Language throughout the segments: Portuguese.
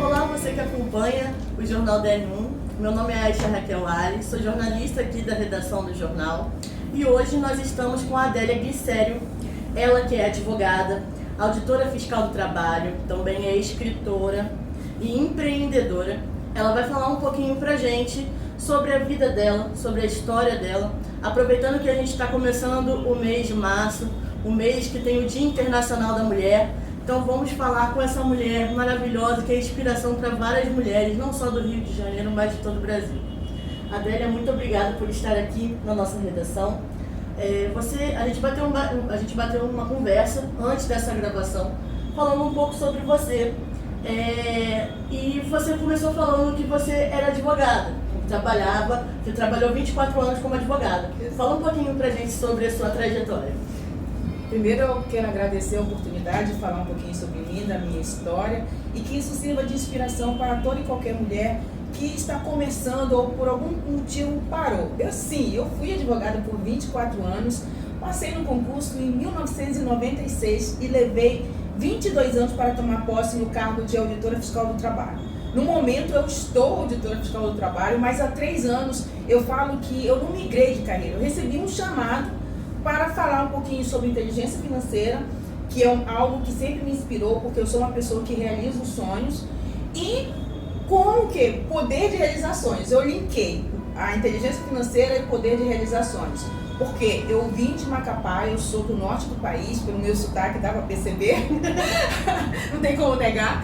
Olá, você que acompanha o Jornal DN1. Meu nome é Aisha Raquel Ali, sou jornalista aqui da redação do jornal. E hoje nós estamos com a Adélia Glicério, ela que é advogada, auditora fiscal do trabalho, também é escritora e empreendedora. Ela vai falar um pouquinho pra gente sobre a vida dela, sobre a história dela, aproveitando que a gente está começando o mês de março, o mês que tem o Dia Internacional da Mulher. Então vamos falar com essa mulher maravilhosa que é inspiração para várias mulheres, não só do Rio de Janeiro, mas de todo o Brasil. Adélia, muito obrigada por estar aqui na nossa redação. A gente bateu uma conversa antes dessa gravação, falando um pouco sobre você. E você começou falando que você era advogada, você trabalhou 24 anos como advogada. Fala um pouquinho pra gente sobre a sua trajetória. Primeiro eu quero agradecer a oportunidade de falar um pouquinho sobre mim, da minha história, e que isso sirva de inspiração para toda e qualquer mulher que está começando ou por algum motivo parou. Eu fui advogada por 24 anos, passei no concurso em 1996 e levei 22 anos para tomar posse no cargo de auditora fiscal do trabalho. No momento eu estou auditora fiscal do trabalho, mas há 3 anos eu falo que eu não migrei de carreira, eu recebi um chamado para falar um pouquinho sobre inteligência financeira, que é algo que sempre me inspirou, porque eu sou uma pessoa que realiza os sonhos, e com o quê? Poder de realizações. Eu linkei a inteligência financeira e poder de realizações. Porque eu vim de Macapá, eu sou do norte do país, pelo meu sotaque dá para perceber, não tem como negar.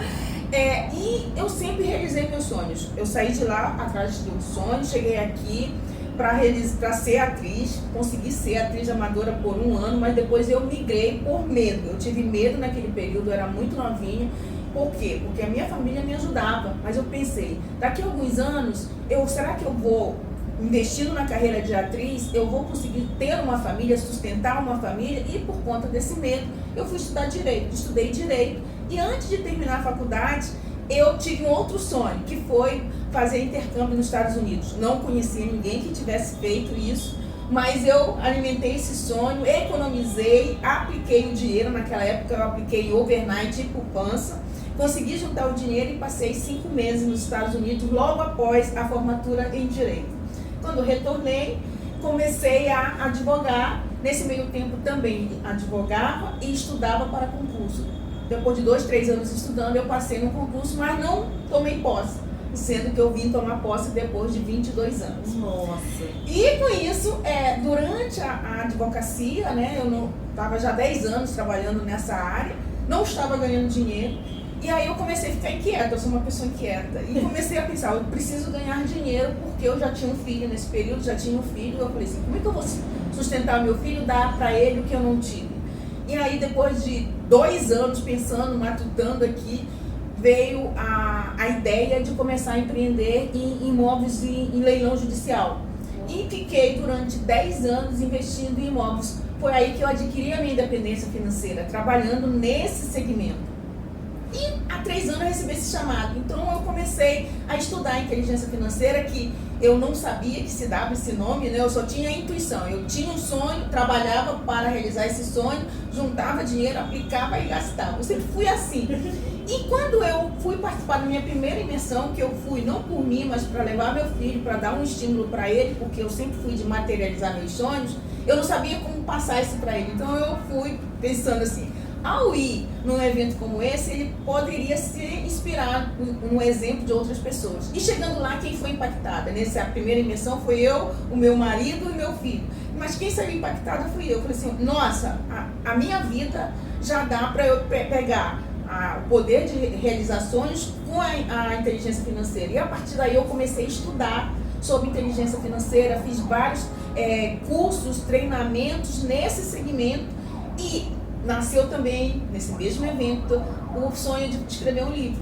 E eu sempre realizei meus sonhos. Eu saí de lá atrás de um sonho, cheguei aqui para ser atriz, consegui ser atriz amadora por 1 ano, mas depois eu migrei por medo. Eu tive medo naquele período, eu era muito novinha. Por quê? Porque a minha família me ajudava, mas eu pensei, daqui a alguns anos, será que eu vou, investindo na carreira de atriz, eu vou conseguir ter uma família, sustentar uma família? E por conta desse medo, eu fui estudar Direito, estudei Direito, e antes de terminar a faculdade, eu tive um outro sonho, que foi fazer intercâmbio nos Estados Unidos. Não conhecia ninguém que tivesse feito isso, mas eu alimentei esse sonho, economizei, apliquei o dinheiro. Naquela época eu apliquei overnight e poupança, consegui juntar o dinheiro e passei 5 meses nos Estados Unidos, logo após a formatura em Direito. Quando retornei, comecei a advogar. Nesse meio tempo também advogava e estudava para concurso. Depois de 2, 3 anos estudando, eu passei no concurso, mas não tomei posse, sendo que eu vim tomar posse depois de 22 anos. Nossa! E com isso, durante a advocacia, né, eu estava já 10 anos trabalhando nessa área, não estava ganhando dinheiro, e aí eu comecei a ficar inquieta, eu sou uma pessoa inquieta, e comecei a pensar, eu preciso ganhar dinheiro, porque eu já tinha um filho nesse período, eu falei assim, como é que eu vou sustentar meu filho, dar para ele o que eu não tive? E aí, depois de 2 anos pensando, matutando aqui, veio a ideia de começar a empreender em imóveis em leilão judicial. E fiquei durante 10 anos investindo em imóveis. Foi aí que eu adquiri a minha independência financeira, trabalhando nesse segmento. E há 3 anos eu recebi esse chamado. Então eu comecei a estudar inteligência financeira, que eu não sabia que se dava esse nome, né? Eu só tinha a intuição. Eu tinha um sonho, trabalhava para realizar esse sonho, juntava dinheiro, aplicava e gastava. Eu sempre fui assim. E quando eu fui participar da minha primeira imersão, que eu fui não por mim, mas para levar meu filho, para dar um estímulo para ele, porque eu sempre fui de materializar meus sonhos, eu não sabia como passar isso para ele. Então eu fui pensando assim, ao ir num evento como esse, ele poderia ser inspirado no exemplo de outras pessoas. E chegando lá, quem foi impactada? Nessa primeira imersão foi eu, o meu marido e meu filho. Mas quem saiu impactada fui eu. Eu falei assim, nossa, a minha vida já dá para eu pegar o poder de realizações com a inteligência financeira. E a partir daí eu comecei a estudar sobre inteligência financeira, fiz vários cursos, treinamentos nesse segmento, e nasceu também, nesse mesmo evento, o sonho de escrever um livro.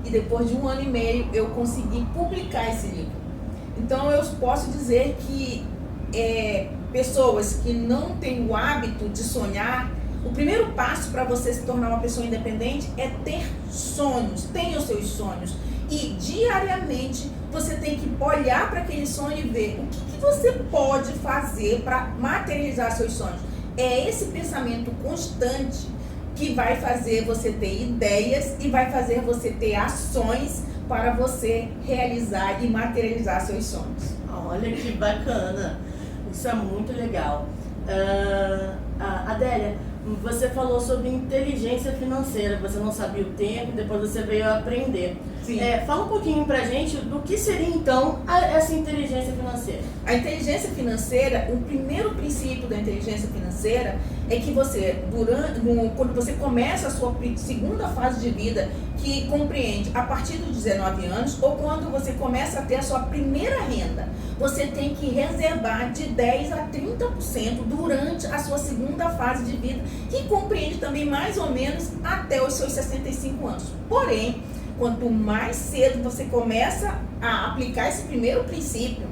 E depois de 1 ano e meio, eu consegui publicar esse livro. Então, eu posso dizer que pessoas que não têm o hábito de sonhar, o primeiro passo para você se tornar uma pessoa independente é ter sonhos. Tenha os seus sonhos. E, diariamente, você tem que olhar para aquele sonho e ver o que você pode fazer para materializar seus sonhos. É esse pensamento constante que vai fazer você ter ideias e vai fazer você ter ações para você realizar e materializar seus sonhos. Olha que bacana, isso é muito legal. Adélia, você falou sobre inteligência financeira, você não sabia o tempo, depois você veio a aprender. Sim. Fala um pouquinho pra gente do que seria então essa inteligência financeira. A inteligência financeira, o primeiro princípio da inteligência financeira é que você, quando você começa a sua segunda fase de vida, que compreende a partir dos 19 anos, ou quando você começa a ter a sua primeira renda, você tem que reservar de 10 a 30% durante a sua segunda fase de vida, que compreende também mais ou menos até os seus 65 anos. Porém, quanto mais cedo você começa a aplicar esse primeiro princípio,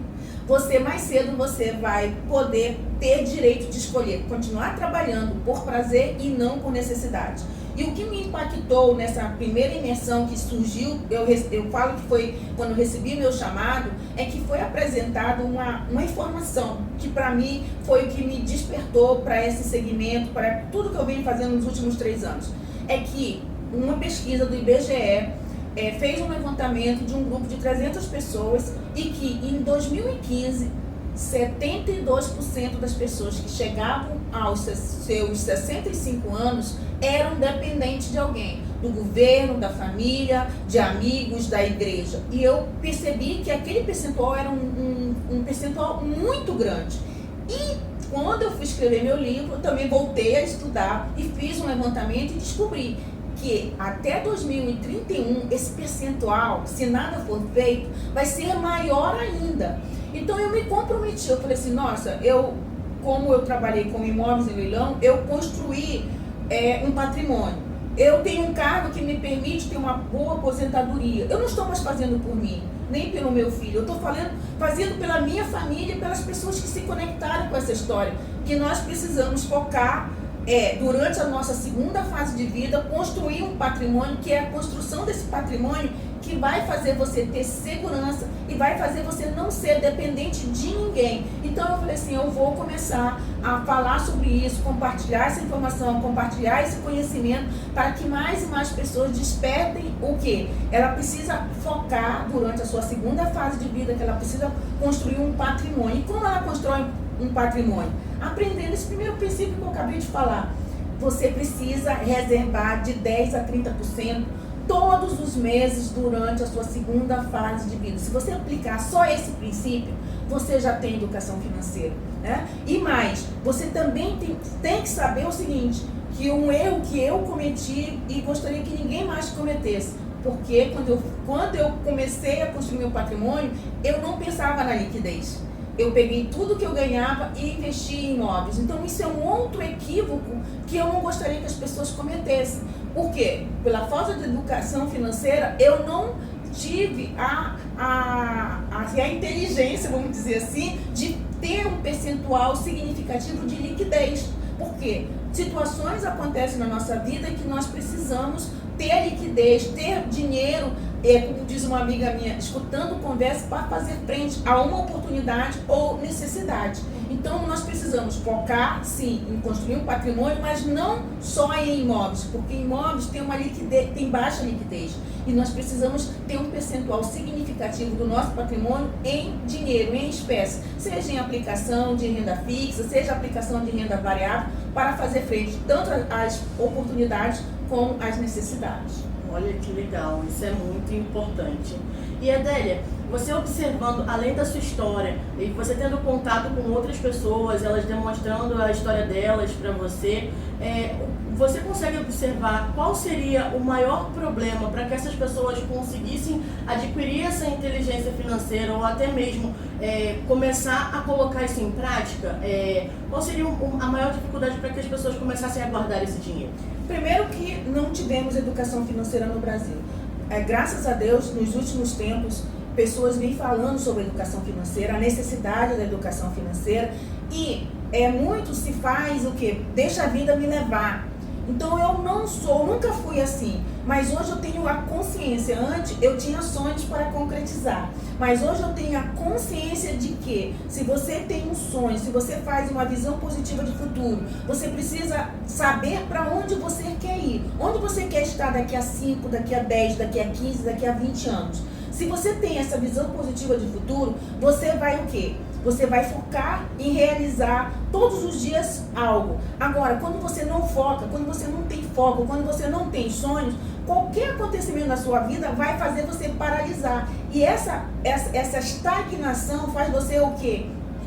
mais cedo você vai poder ter direito de escolher continuar trabalhando por prazer e não por necessidade. E o que me impactou nessa primeira imersão que surgiu, eu falo que foi quando eu recebi meu chamado, é que foi apresentada uma informação que para mim foi o que me despertou para esse segmento, para tudo que eu venho fazendo nos últimos 3 anos. É que uma pesquisa do IBGE fez um levantamento de um grupo de 300 pessoas e que em 2015, 72% das pessoas que chegavam aos seus 65 anos eram dependentes de alguém, do governo, da família, de amigos, da igreja. E eu percebi que aquele percentual era um percentual muito grande. E quando eu fui escrever meu livro, eu também voltei a estudar e fiz um levantamento e descobri que até 2031 esse percentual, se nada for feito, vai ser maior ainda. Então eu me comprometi, eu falei assim, nossa, como eu trabalhei com imóveis em leilão, eu construí um patrimônio. Eu tenho um cargo que me permite ter uma boa aposentadoria. Eu não estou mais fazendo por mim, nem pelo meu filho. Eu estou fazendo pela minha família e pelas pessoas que se conectaram com essa história. Que nós precisamos focar durante a nossa segunda fase de vida, construir um patrimônio, que é a construção desse patrimônio que vai fazer você ter segurança e vai fazer você não ser dependente de ninguém. Então eu falei assim, eu vou começar a falar sobre isso, compartilhar essa informação, compartilhar esse conhecimento para que mais e mais pessoas despertem o quê? Ela precisa focar durante a sua segunda fase de vida, que ela precisa construir um patrimônio. E como ela constrói um patrimônio? Aprendendo esse primeiro princípio que eu acabei de falar. Você precisa reservar de 10 a 30% todos os meses durante a sua segunda fase de vida. Se você aplicar só esse princípio, você já tem educação financeira, né? E mais, você também tem que saber o seguinte, que um erro que eu cometi e gostaria que ninguém mais cometesse, porque quando eu comecei a construir meu patrimônio, eu não pensava na liquidez. Eu peguei tudo que eu ganhava e investi em imóveis. Então isso é um outro equívoco que eu não gostaria que as pessoas cometessem. Por quê? Pela falta de educação financeira, eu não tive a inteligência, vamos dizer assim, de ter um percentual significativo de liquidez. Por quê? Situações acontecem na nossa vida que nós precisamos ter liquidez, ter dinheiro, como diz uma amiga minha, escutando conversa para fazer frente a uma oportunidade ou necessidade. Então nós precisamos focar, sim, em construir um patrimônio, mas não só em imóveis, porque imóveis tem baixa liquidez. E nós precisamos ter um percentual significativo do nosso patrimônio em dinheiro, em espécie, seja em aplicação de renda fixa, seja aplicação de renda variável, para fazer frente tanto às oportunidades como às necessidades. Olha que legal, isso é muito importante. E Adélia, você observando, além da sua história, e você tendo contato com outras pessoas, elas demonstrando a história delas para você, você consegue observar qual seria o maior problema para que essas pessoas conseguissem adquirir essa inteligência financeira ou até mesmo começar a colocar isso em prática? Qual seria a maior dificuldade para que as pessoas começassem a guardar esse dinheiro? Primeiro que não tivemos educação financeira no Brasil. Graças a Deus, nos últimos tempos, pessoas vêm falando sobre educação financeira, a necessidade da educação financeira e muito se faz o quê? Deixa a vida me levar. Então eu nunca fui assim. mas hoje eu tenho a consciência. Antes eu tinha sonhos para concretizar, mas hoje eu tenho a consciência de que se você tem um sonho, se você faz uma visão positiva de futuro, você precisa saber para onde você quer ir, onde você quer estar daqui a 5, daqui a 10, daqui a 15, daqui a 20 anos. Se você tem essa visão positiva de futuro, você vai o quê? Você vai focar em realizar todos os dias algo. Agora, quando você não foca, quando você não tem foco, quando você não tem sonhos, qualquer acontecimento na sua vida vai fazer você paralisar. E essa estagnação faz você o quê?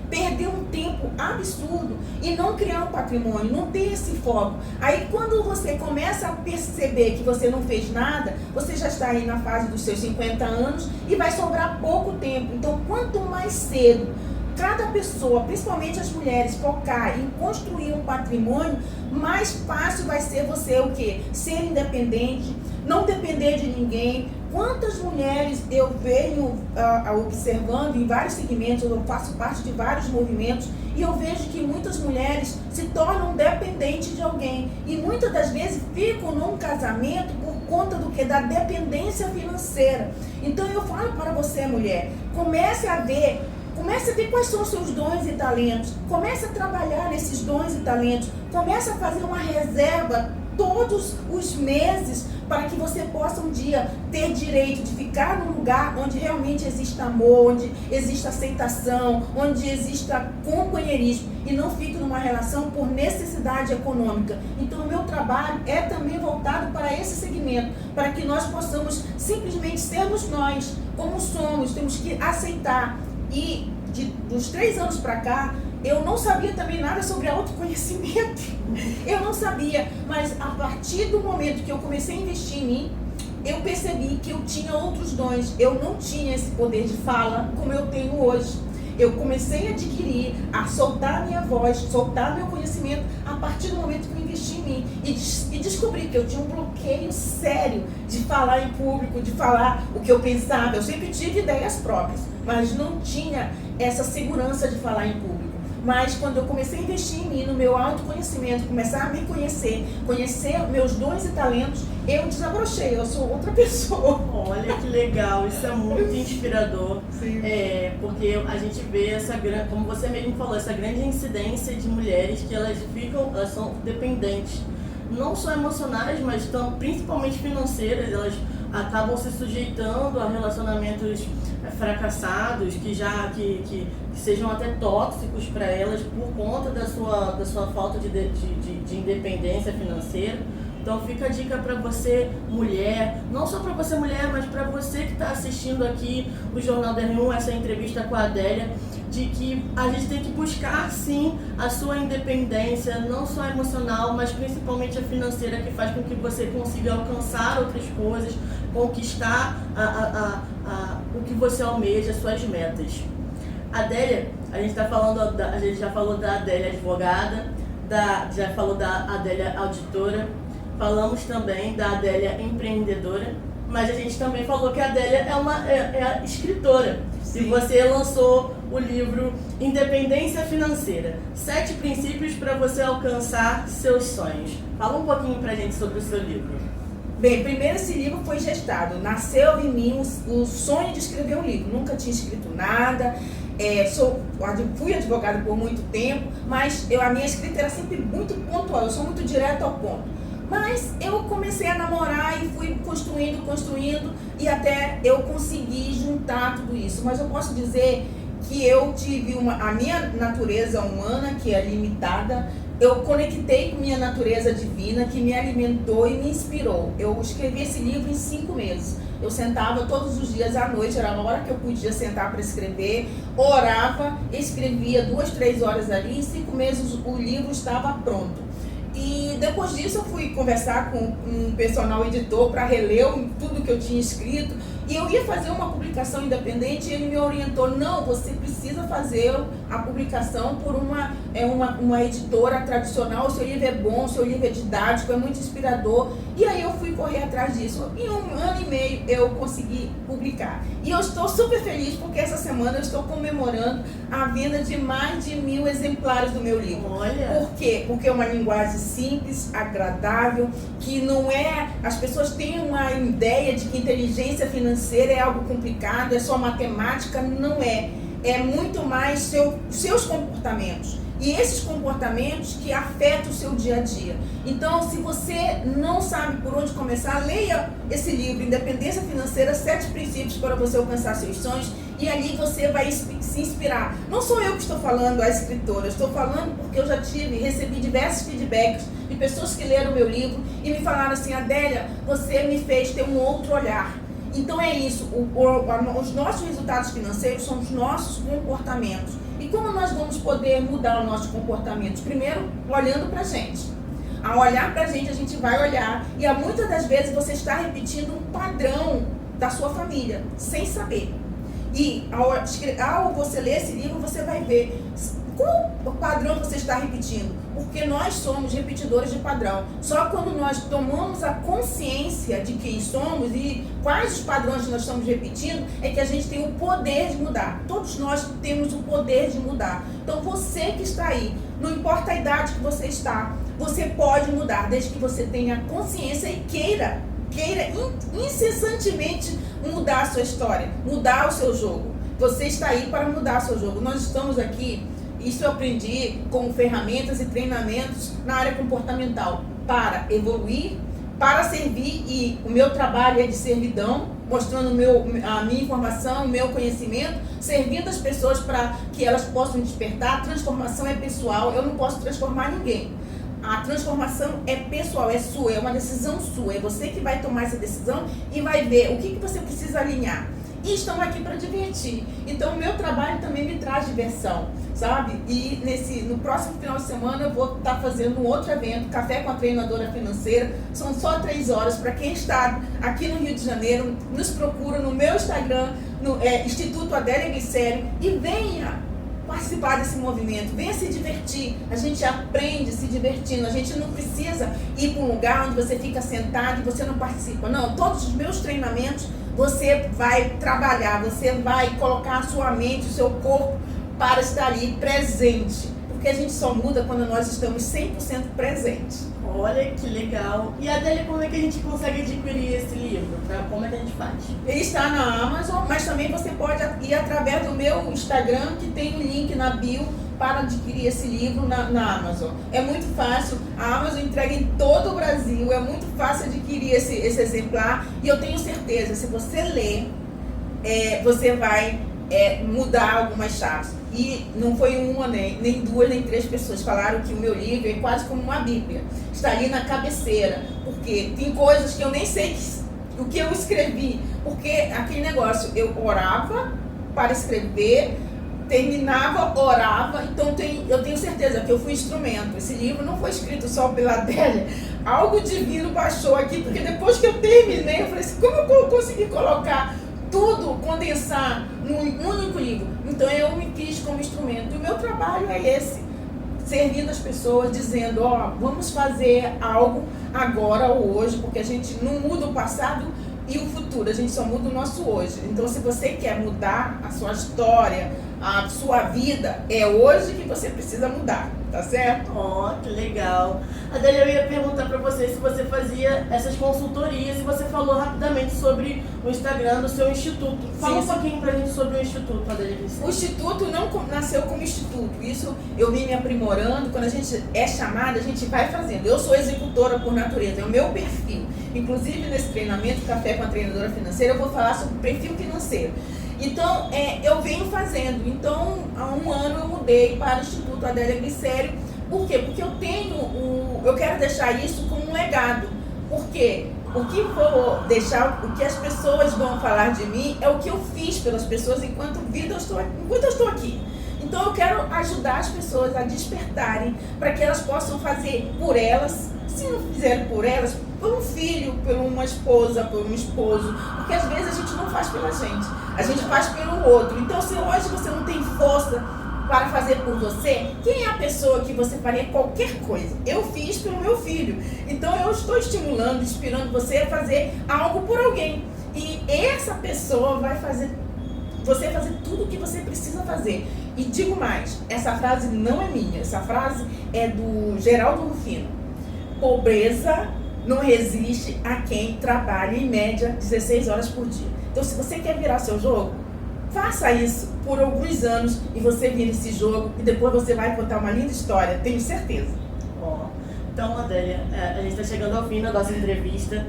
Perder um tempo absurdo e não criar um patrimônio, não ter esse foco. Aí quando você começa a perceber que você não fez nada, você já está aí na fase dos seus 50 anos e vai sobrar pouco tempo. Então, quanto mais cedo cada pessoa, principalmente as mulheres, focar em construir um patrimônio, mais fácil vai ser você o quê? Ser independente, não depender de ninguém. Quantas mulheres eu venho observando em vários segmentos, eu faço parte de vários movimentos, e eu vejo que muitas mulheres se tornam dependentes de alguém. E muitas das vezes ficam num casamento por conta do que? Da dependência financeira. Então eu falo para você, mulher, comece a ver quais são os seus dons e talentos. Comece a trabalhar nesses dons e talentos. Comece a fazer uma reserva todos os meses para que você possa um dia ter direito de ficar num lugar onde realmente exista amor, onde exista aceitação, onde exista companheirismo e não fique numa relação por necessidade econômica. Então o meu trabalho é também voltado para esse segmento, para que nós possamos simplesmente sermos nós, como somos, temos que aceitar. E dos 3 anos para cá, eu não sabia também nada sobre autoconhecimento. Eu não sabia, mas a partir do momento que eu comecei a investir em mim, eu percebi que eu tinha outros dons. Eu não tinha esse poder de fala como eu tenho hoje. Eu comecei a adquirir, a soltar a minha voz, soltar meu conhecimento a partir do momento que eu investi em mim. E descobri que eu tinha um bloqueio sério de falar em público, de falar o que eu pensava. Eu sempre tive ideias próprias, mas não tinha essa segurança de falar em público. Mas quando eu comecei a investir em mim, no meu autoconhecimento, começar a me conhecer meus dons e talentos, eu desabrochei, eu sou outra pessoa. Olha que legal, isso é muito inspirador. Sim. Porque a gente vê essa grande, como você mesmo falou, essa grande incidência de mulheres que elas são dependentes, não só emocionais, mas principalmente financeiras. Elas acabam se sujeitando a relacionamentos fracassados, que sejam até tóxicos para elas por conta da sua falta de independência financeira. Então fica a dica para você, mulher, não só para você, mulher, mas para você que está assistindo aqui o Jornal da R1, essa entrevista com a Adélia, de que a gente tem que buscar sim a sua independência, não só emocional, mas principalmente a financeira, que faz com que você consiga alcançar outras coisas, conquistar o que você almeja, as suas metas. Adélia, a gente já falou da Adélia advogada, já falou da Adélia auditora, falamos também da Adélia empreendedora, mas a gente também falou que a Adélia é a escritora. Sim. E você lançou o livro Independência Financeira, 7 princípios para você alcançar seus sonhos. Fala um pouquinho pra gente sobre o seu livro. Bem, primeiro esse livro foi gestado, nasceu em mim o sonho de escrever um livro. Nunca tinha escrito nada, fui advogada por muito tempo, mas a minha escrita era sempre muito pontual, eu sou muito direto ao ponto. Mas eu comecei a namorar e fui construindo e até eu consegui juntar tudo isso. Mas eu posso dizer que eu tive a minha natureza humana, que é limitada, eu conectei com minha natureza divina, que me alimentou e me inspirou. Eu escrevi esse livro em 5 meses. Eu sentava todos os dias à noite, era a hora que eu podia sentar para escrever, orava, escrevia 2, 3 horas ali, em 5 meses o livro estava pronto. E depois disso eu fui conversar com um personal editor para reler tudo que eu tinha escrito. E eu ia fazer uma publicação independente e ele me orientou, não, você precisa fazer a publicação por uma editora tradicional, o seu livro é bom, o seu livro é didático, é muito inspirador. E aí eu fui correr atrás disso. Em 1 ano e meio eu consegui publicar. E eu estou super feliz porque essa semana eu estou comemorando a venda de mais de 1000 exemplares do meu livro. Olha! Por quê? Porque é uma linguagem simples, agradável, que não é... As pessoas têm uma ideia de que inteligência financeira é algo complicado, é só matemática. Não é. É muito mais seus comportamentos. E esses comportamentos que afetam o seu dia a dia. Então, se você não sabe por onde começar, leia esse livro, Independência Financeira, 7 princípios para você alcançar seus sonhos. E ali você vai se inspirar. Não sou eu que estou falando, a escritora. Estou falando porque eu já recebi diversos feedbacks de pessoas que leram o meu livro e me falaram assim, Adélia, você me fez ter um outro olhar. Então é isso, os nossos resultados financeiros são os nossos comportamentos. E como nós vamos poder mudar os nossos comportamentos? Primeiro, olhando pra gente. Ao olhar pra gente, a gente vai olhar e muitas das vezes você está repetindo um padrão da sua família, sem saber. E ao você ler esse livro, você vai ver qual padrão você está repetindo. Porque nós somos repetidores de padrão. Só quando nós tomamos a consciência de quem somos e quais os padrões nós estamos repetindo, é que a gente tem o poder de mudar. Todos nós temos o poder de mudar. Então você que está aí, não importa a idade que você está, você pode mudar, desde que você tenha consciência e queira incessantemente mudar a sua história, mudar o seu jogo. Você está aí para mudar o seu jogo. Nós estamos aqui, isso eu aprendi com ferramentas e treinamentos na área comportamental, para evoluir, para servir, e o meu trabalho é de servidão, mostrando a minha informação, o meu conhecimento, servindo as pessoas para que elas possam despertar. A transformação é pessoal, eu não posso transformar ninguém. A transformação é pessoal, é sua, é uma decisão sua. É você que vai tomar essa decisão e vai ver o que você precisa alinhar. E estamos aqui para divertir. Então, o meu trabalho também me traz diversão, sabe? E no próximo final de semana eu vou estar fazendo um outro evento, Café com a Treinadora Financeira. São só 3 horas. Para quem está aqui no Rio de Janeiro, nos procura no meu Instagram, no Instituto Adélia Glicério, e venha participar desse movimento, venha se divertir. A gente aprende se divertindo, a gente não precisa ir para um lugar onde você fica sentado e você não participa. Não, todos os meus treinamentos você vai trabalhar, você vai colocar a sua mente, o seu corpo para estar ali presente. Porque a gente só muda quando nós estamos 100% presentes. Olha que legal. E Adélia, como é que a gente consegue adquirir esse livro? Como é que a gente faz? Ele está na Amazon, mas também você pode ir através do meu Instagram, que tem um link na bio para adquirir esse livro na Amazon. É muito fácil, a Amazon entrega em todo o Brasil, é muito fácil adquirir esse exemplar, e eu tenho certeza, se você ler, você vai mudar algumas chaves. E não foi uma, nem 2, nem 3 pessoas falaram que o meu livro é quase como uma Bíblia. Está ali na cabeceira, porque tem coisas que eu nem sei o que eu escrevi. Porque aquele negócio, eu orava para escrever, terminava, orava. Então eu tenho certeza que eu fui instrumento. Esse livro não foi escrito só pela Adélia. Algo divino baixou aqui, porque depois que eu terminei, eu falei assim, como eu consegui colocar tudo, condensar num único livro? Então eu me fiz como instrumento. E o meu trabalho é esse, servindo as pessoas, dizendo, vamos fazer algo agora ou hoje, porque a gente não muda o passado e o futuro, a gente só muda o nosso hoje. Então, se você quer mudar a sua história, a sua vida, é hoje que você precisa mudar, tá certo? Que legal. Adélia, eu ia perguntar pra você se você fazia essas consultorias, e você falou rapidamente sobre o Instagram do seu instituto. Fala um pouquinho pra gente sobre o instituto, Adélia Glicério. O instituto não nasceu como instituto, isso eu vim me aprimorando. Quando a gente é chamada, a gente vai fazendo. Eu sou executora por natureza, é o meu perfil. Inclusive, nesse treinamento, Café com a Treinadora Financeira, eu vou falar sobre o perfil financeiro. Então, eu venho fazendo. Então, há 1 ano eu mudei para o Instituto Adélia Glicério. Por quê? Porque eu quero deixar isso como um legado. Porque o que vou deixar, o que as pessoas vão falar de mim é o que eu fiz pelas pessoas enquanto eu estou aqui. Então, eu quero ajudar as pessoas a despertarem para que elas possam fazer por elas, se não fizerem por elas, por um filho, por uma esposa, por um esposo, porque às vezes a gente não faz pela gente, a gente faz pelo outro. Então, se hoje você não tem força para fazer por você, quem é a pessoa que você faria qualquer coisa? Eu fiz pelo meu filho. Então eu estou estimulando, inspirando você a fazer algo por alguém. E essa pessoa vai fazer você fazer tudo o que você precisa fazer. E digo mais, essa frase não é minha, essa frase é do Geraldo Rufino. Pobreza não resiste a quem trabalha em média 16 horas por dia. Então, se você quer virar seu jogo, faça isso por alguns anos e você vira esse jogo e depois você vai contar uma linda história, tenho certeza. Então, Adélia, a gente está chegando ao fim da nossa entrevista.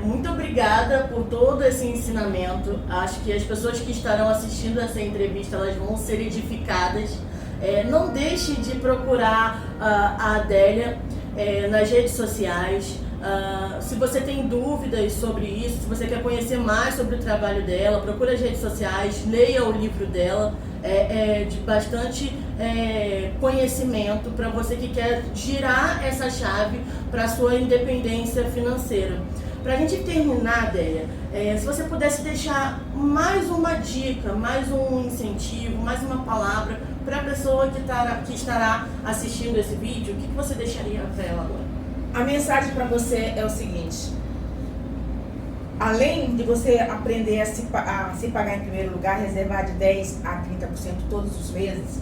Muito obrigada por todo esse ensinamento. Acho que as pessoas que estarão assistindo essa entrevista, elas vão ser edificadas. Não deixe de procurar a Adélia nas redes sociais. Se você tem dúvidas sobre isso, se você quer conhecer mais sobre o trabalho dela, procure as redes sociais, leia o livro dela, de bastante conhecimento para você que quer girar essa chave para a sua independência financeira. Para a gente terminar, Adélia, se você pudesse deixar mais uma dica, mais um incentivo, mais uma palavra para a pessoa que estará assistindo esse vídeo, o que você deixaria para ela agora? A mensagem para você é o seguinte: além de você aprender a se pagar em primeiro lugar, reservar de 10% a 30% todos os meses,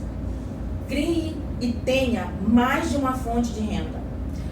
crie e tenha mais de uma fonte de renda.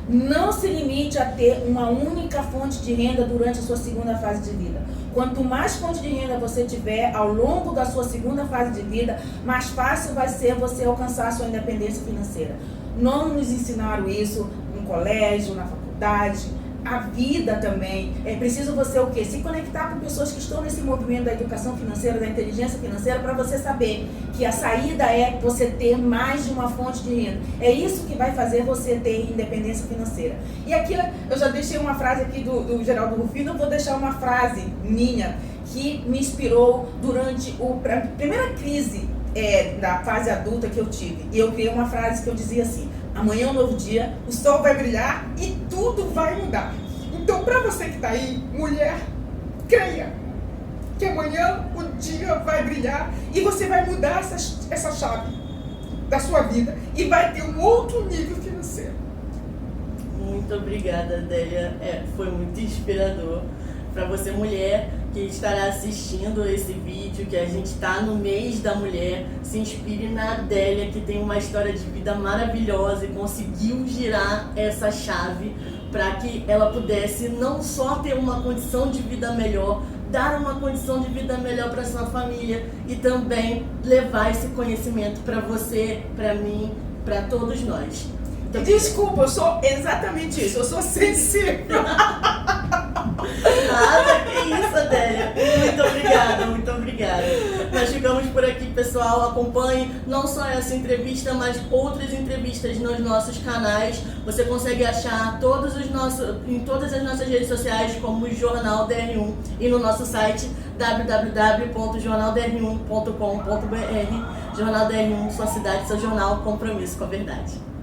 Não se limite a ter uma única fonte de renda durante a sua segunda fase de vida. Quanto mais fonte de renda você tiver ao longo da sua segunda fase de vida, mais fácil vai ser você alcançar a sua independência financeira. Não nos ensinaram isso no colégio, na faculdade, a vida também. É preciso você o quê? Se conectar com pessoas que estão nesse movimento da educação financeira, da inteligência financeira, para você saber que a saída é você ter mais de uma fonte de renda. É isso que vai fazer você ter independência financeira. E aqui eu já deixei uma frase aqui do Geraldo Rufino, eu vou deixar uma frase minha que me inspirou durante a primeira crise da fase adulta que eu tive. E eu criei uma frase que eu dizia assim: amanhã é um novo dia, o sol vai brilhar e tudo vai mudar. Então, para você que está aí, mulher, creia que amanhã o dia vai brilhar e você vai mudar essa chave da sua vida e vai ter um outro nível financeiro. Muito obrigada, Adélia. Foi muito inspirador. Para você, mulher, que estará assistindo esse vídeo, que a gente está no mês da mulher, se inspire na Adélia, que tem uma história de vida maravilhosa e conseguiu girar essa chave para que ela pudesse não só ter uma condição de vida melhor, dar uma condição de vida melhor para sua família e também levar esse conhecimento para você, para mim, para todos nós. Então, desculpa, eu sou exatamente isso, eu sou sensível. Nada, que isso, Adélia. Muito obrigada, muito obrigada. Nós ficamos por aqui, pessoal. Acompanhe não só essa entrevista, mas outras entrevistas nos nossos canais. Você consegue achar em todas as nossas redes sociais, como Jornal DR1, e no nosso site www.jornaldr1.com.br. Jornal DR1, sua cidade, seu jornal, compromisso com a verdade.